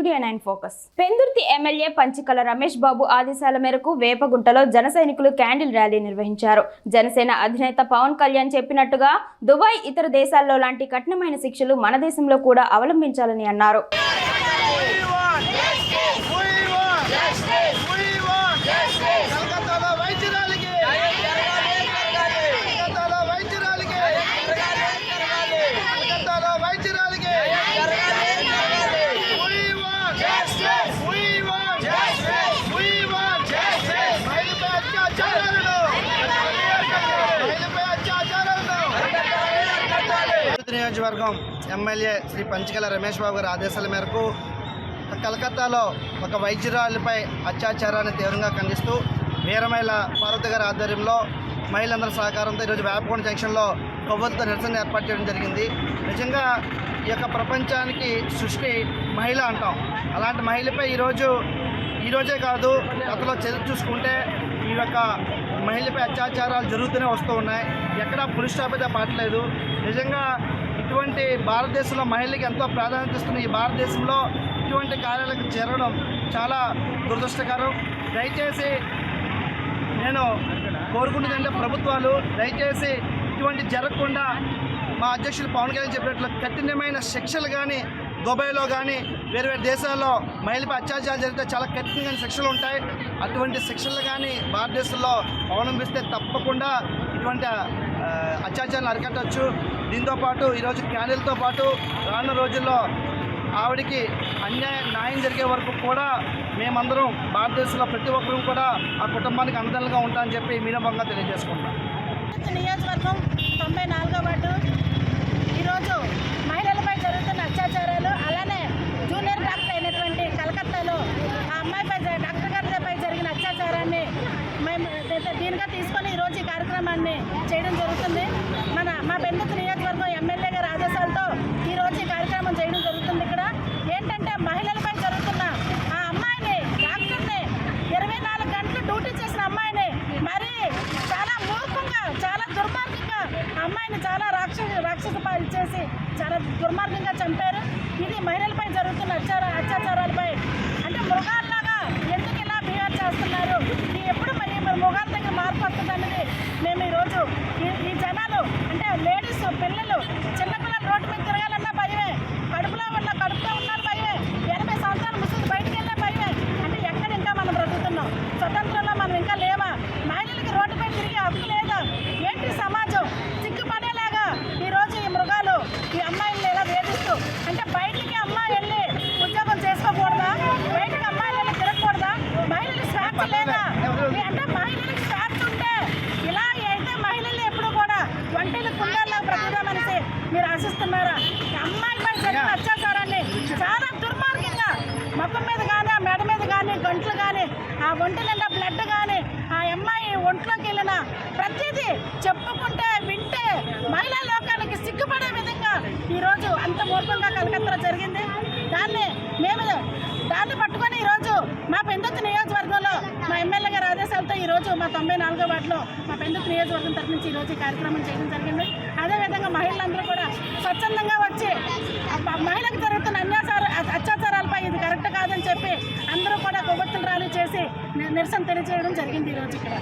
India 9 focus. Pendurthi MLA Panchikala Ramesh Babu ఆదేశాల మేరకు వేపగుంటలో జన సైనికులు క్యాండిల్ ర్యాలీ నిర్వహించారు. జనసేన అధినేత పవన్ కళ్యాణ్ చెప్పినట్టుగా దుబాయ్, ఇతర దేశాల్లో లాంటి కఠినమైన శిక్షలు మన దేశంలో కూడా అవలంబించాలని అన్నారు. నియోజకవర్గం ఎమ్మెల్యే శ్రీ పంచికల రమేష్ బాబు గారి ఆదేశాల మేరకు కలకత్తాలో ఒక వైద్యురాలిపై అత్యాచారాన్ని తీవ్రంగా ఖండిస్తూ వీరమహిళ పార్వతి గారి ఆధ్వర్యంలో మహిళలందరి సహకారంతో ఈరోజు వేపకొండ జంక్షన్లో కొవ్వొత్తుతో నిరసన ఏర్పాటు చేయడం జరిగింది. నిజంగా ఈ యొక్క ప్రపంచానికి సృష్టి మహిళ అంటాం. అలాంటి మహిళపై ఈరోజే కాదు, గతంలో చరిత్ర చూసుకుంటే ఈ యొక్క మహిళపై అత్యాచారాలు జరుగుతూనే వస్తూ ఉన్నాయి. ఎక్కడా పులి స్టాప్ అయితే పడలేదు. నిజంగా ఇటువంటి భారతదేశంలో మహిళలకు ఎంతో ప్రాధాన్యత ఇస్తున్న ఈ భారతదేశంలో ఇటువంటి కార్యాలకు జరగడం చాలా దురదృష్టకరం. దయచేసి నేను కోరుకుంటుందంటే ప్రభుత్వాలు దయచేసి ఇటువంటి జరగకుండా మా అధ్యక్షులు పవన్ కళ్యాణ్ చెప్పినట్లు కఠినమైన శిక్షలు కానీ, దుబాయ్లో కానీ వేరు వేరు దేశాల్లో మహిళపై అత్యాచారాలు జరిగితే చాలా కఠినమైన శిక్షలు ఉంటాయి. అటువంటి శిక్షలు కానీ భారతదేశంలో అవలంబిస్తే తప్పకుండా ఇటువంటి అత్యాచారాలు అరికట్టవచ్చు. దీంతోపాటు ఈరోజు క్యాండిల్తో పాటు రానున్న రోజుల్లో ఆవిడికి న్యాయం జరిగే వరకు కూడా మేమందరం భారతదేశంలో ప్రతి ఒక్కరూ కూడా ఆ కుటుంబానికి అండగా ఉంటామని చెప్పి మీనభంగా తెలియజేసుకుంటాం. నియోజకవర్గం 94వ వార్డు ఈరోజు మహిళలపై జరుగుతున్న అత్యాచారాలు, అలానే జూనియర్ డాక్టర్ అయినటువంటి కలకత్తాలో ఆ అమ్మాయిపై డాక్టర్ గారిపై జరిగిన అత్యాచారాన్ని మేము దీనిగా తీసుకొని ఈరోజు ఈ కార్యక్రమాన్ని చేయడం జరుగుతుంది. మా పెందుర్తి నియోజకవర్గం ఎమ్మెల్యే గారి ఆదేశాలతో ఈరోజు ఈ కార్యక్రమం చేయడం జరుగుతుంది. ఇక్కడ ఏంటంటే మహిళలపై జరుగుతున్న ఆ అమ్మాయిని, డాక్టర్ని 24 గంటలు డ్యూటీ చేసిన అమ్మాయిని మరి చాలా మూర్ఖంగా, చాలా దుర్మార్గంగా అమ్మాయిని చాలా రాక్షస పాలు చేసి చాలా దుర్మార్గంగా చంపారు. ఇది మహిళలపై జరుగుతున్న అత్యాచారాలపై అంటే మృగాల్లాగా ఎందుకు ఇలా బిహేవ్ చేస్తున్నారు, ఎప్పుడు మరి మృగాల దగ్గర మార్పు వస్తుంది అన్నది మేము ఈరోజు ఈ జనాలు అంటే లేడీస్, పిల్లలు, చిన్నపిల్లలు రోడ్డు మీద తిరగాలన్నా భయమే, కడుపుతో ఉన్నారు భయమే, 80 సంవత్సరాల ముసలి బయటికి వెళ్ళే భయమే. అంటే ఎక్కడ ఇంకా మనం బ్రతుకుతున్నాం? స్వతంత్రంలో మనం ఇంకా లేవా? మహిళలకి రోడ్డుపై తిరిగే హక్కు లేదా? ఏంటి సమాజం సిగ్గుపడేలాగా ఈరోజు ఈ మృగాలు ఈ అమ్మాయిల్ని ఎలా వేధిస్తూ అంటే బయటికి అమ్మాయి వెళ్ళి ఉద్యోగం చేసుకోకూడదా? బయటికి అమ్మాయిలు వెళ్ళి తిరగకూడదా? మహిళలకు స్వేచ్ఛ లేదా? అంటే మహిళలకు స్వేచ్ఛ ఉంటే ఇలా అయితే మహిళలు ఎప్పుడు కూడా ఒంటిలు కుండల్లో బ్రతుకుదామనేసి మీరు ఆశిస్తున్నారా? అమ్మాయిపై జరిగిన అత్యాచారాన్ని చాలా దుర్మార్గంగా మొక్క మీద కానీ, ఆ మెడ మీద కానీ, గంటలు కానీ, ఆ ఒంటి నిండా బ్లడ్ కానీ, ఆ అమ్మాయి ఒంట్లోకి వెళ్ళిన ప్రతిదీ చెప్పుకుంటే వింటే మహిళా లోకానికి సిగ్గుపడే విధంగా ఈరోజు అంత మూర్ఖంగా కలకత్తాలో జరిగింది. దాన్ని పట్టుకొని ఈరోజు మా పెందుర్తి నియోజకవర్గంలో మా ఎమ్మెల్యే గారి ఆదేశాలతో ఈరోజు మా 94వ వార్డులో మా పెందుర్తి నియోజకవర్గం తరఫు నుంచి ఈరోజు ఈ కార్యక్రమం చేయడం జరిగింది. అదేవిధంగా మహిళలందరూ కూడా స్వచ్ఛందంగా వచ్చి మహిళలకు జరుగుతున్న అత్యాచారాలపై ఇది కరెక్ట్ కాదని చెప్పి అందరూ కూడా కొవ్వొత్తులు ర్యాలీ చేసి నిరసన తెలియజేయడం జరిగింది ఈరోజు ఇక్కడ.